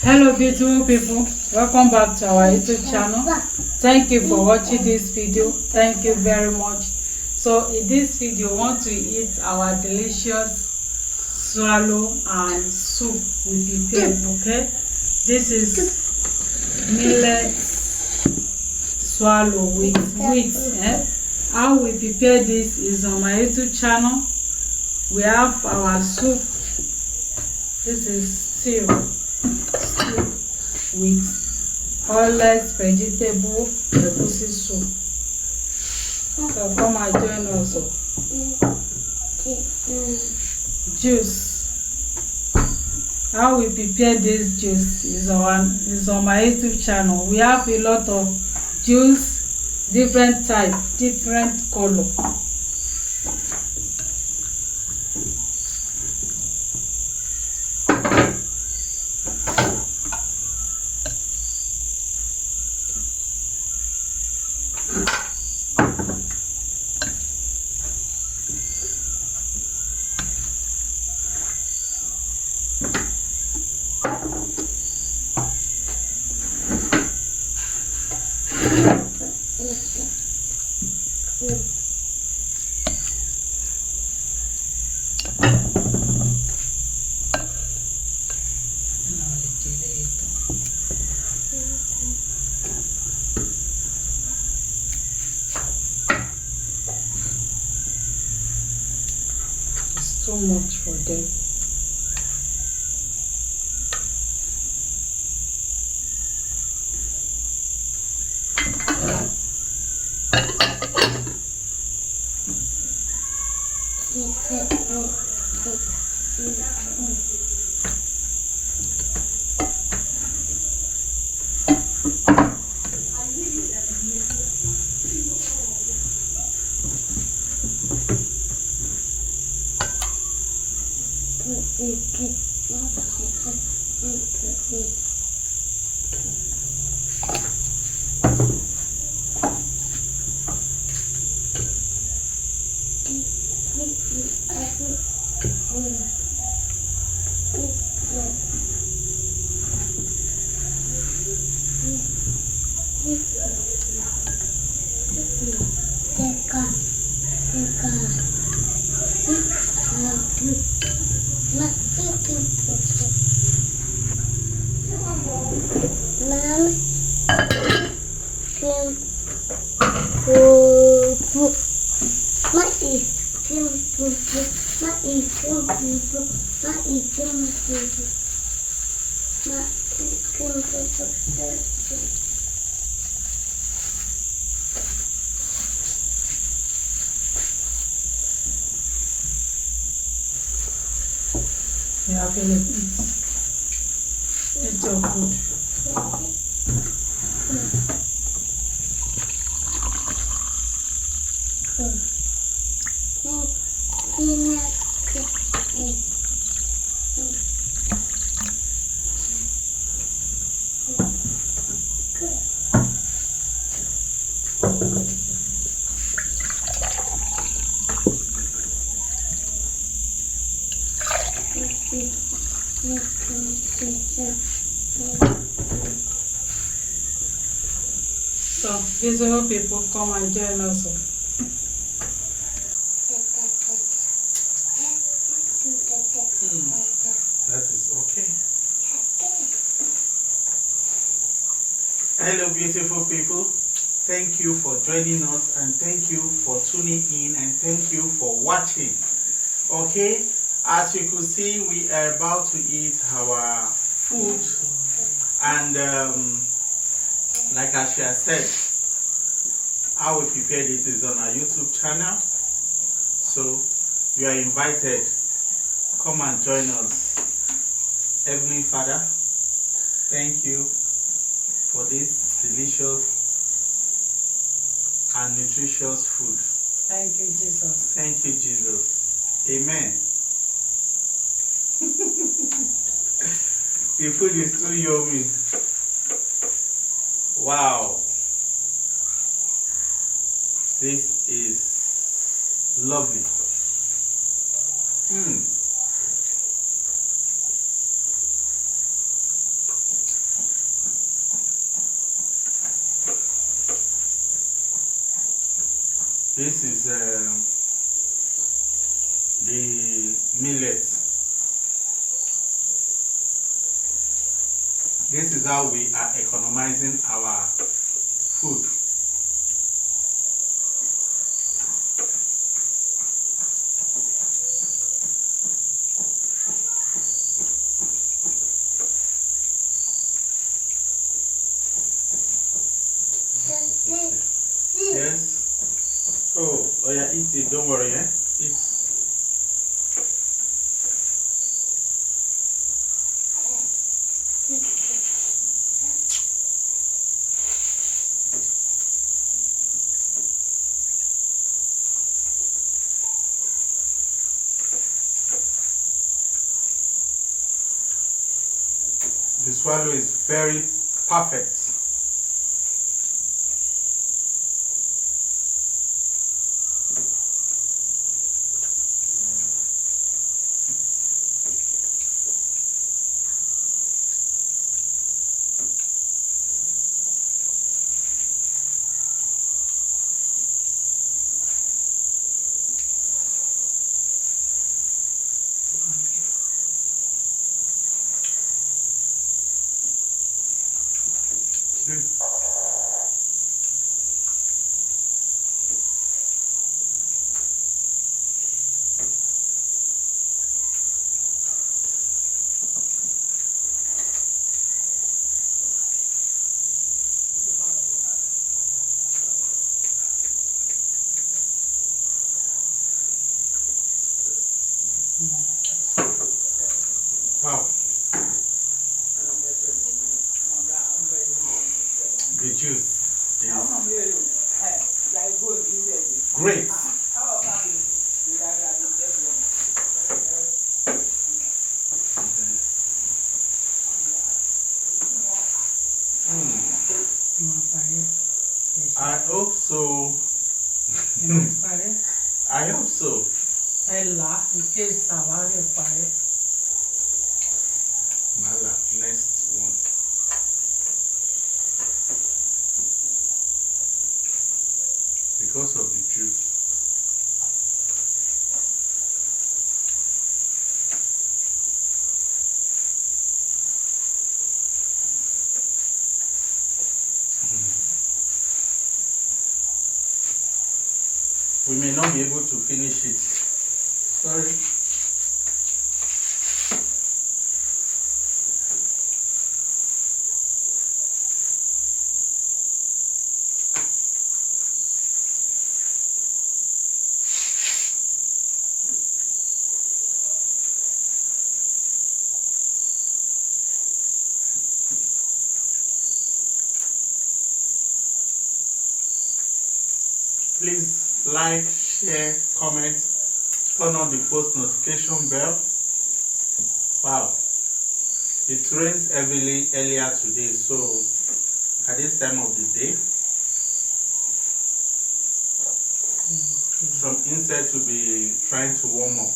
Hello beautiful people, welcome back to our YouTube channel. Thank you for watching this video. Thank you very much. So in this video we want to eat our delicious swallow and soup we prepared. Okay, this is millet swallow with wheat. How we prepare this is on my YouTube channel. We have our soup. This is stew with oilless vegetable egusi soup. So come and join us. Juice. How we prepare this juice is on my YouTube channel. We have a lot of juice, different type, different color. It's too much for them. Yeah, Philip, eat your food. So, beautiful people, come and join us. That is okay. Hello, beautiful people. Thank you for joining us, and thank you for tuning in, and thank you for watching. Okay, as you could see, we are about to eat our food, and like Asha said, how we prepared it is on our YouTube channel. So you are invited. Come and join us. Heavenly Father, thank you for this delicious and nutritious food. Thank you, Jesus. Thank you, Jesus. Amen. The food is too yummy. Wow. This is lovely. This is the millet. This is how we are economizing our food. Yes. Oh yeah, eat it. Don't worry, eh? Eat. The swallow is very perfect. See? Wow. The juice is great. I hope so. I hope so. Mala, next one. Because of the juice. We may not be able to finish it. Sorry. Please like, share, comment, turn on the post notification bell. Wow, it rains heavily earlier today, so at this time of the day, some insects will be trying to warm up.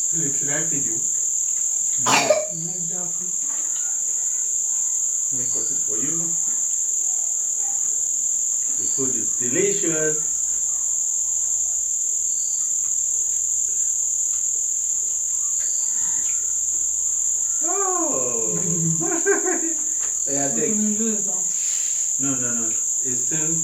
Philip, should I feed you? Let me cut it for you. The food is delicious. Oh! Yeah, take. No. It's still.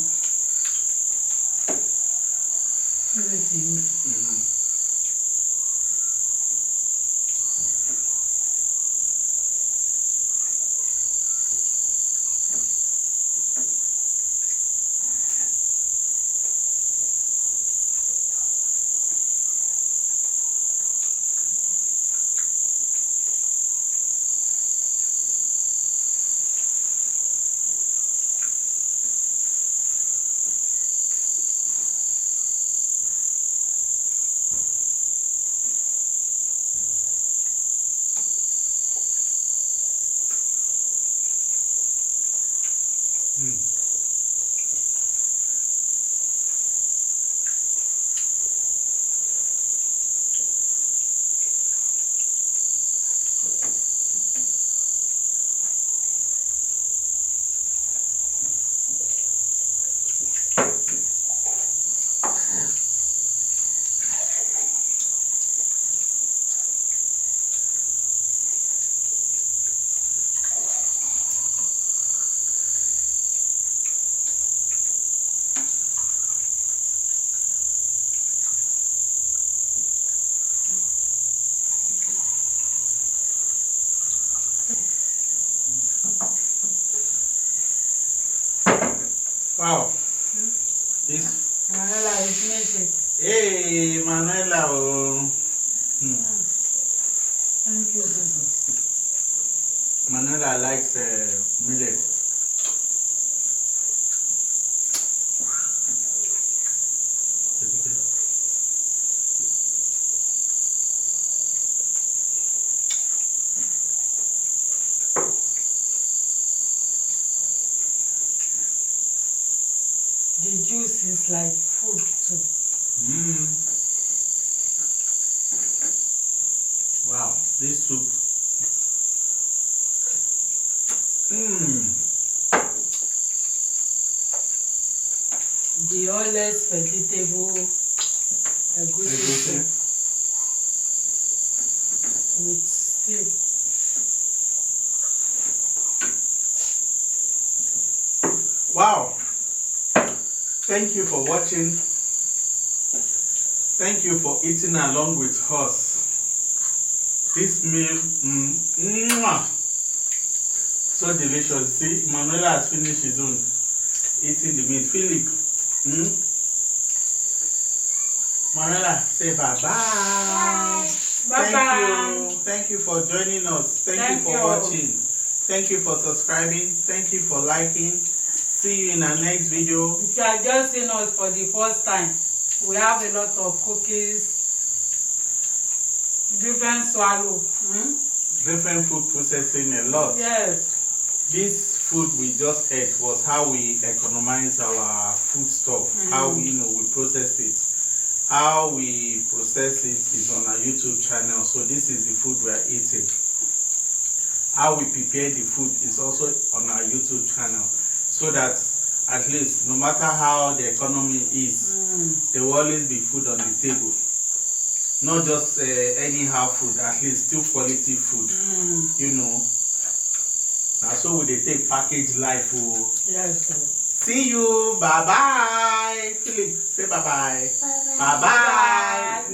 this. Manuela, you finish it. Hey, Manuela. Oh. Thank you, Jesus. Manuela likes millet. The juice is like food too. Wow, this soup. The oilless vegetable egusi soup with stew. Wow. Thank you for watching. Thank you for eating along with us. This meal, so delicious. See, Manuela has finished his own eating the meat. Philip, Manuela, say bye bye. Bye bye. Thank you for joining us. Thank you for watching. Thank you for subscribing. Thank you for liking. See you in our next video. If you are just seeing us for the first time, we have a lot of cookies, different swallow, different food processing, a lot. Yes. This food we just ate was how we economize our food stuff, how we process it. How we process it is on our YouTube channel. So this is the food we are eating. How we prepare the food is also on our YouTube channel. So that at least no matter how the economy is, there will always be food on the table. Not just anyhow food, at least still quality food. Now so we take package life. Yes, sir. See you. Bye bye. Philip, say bye bye. Bye bye. Bye bye.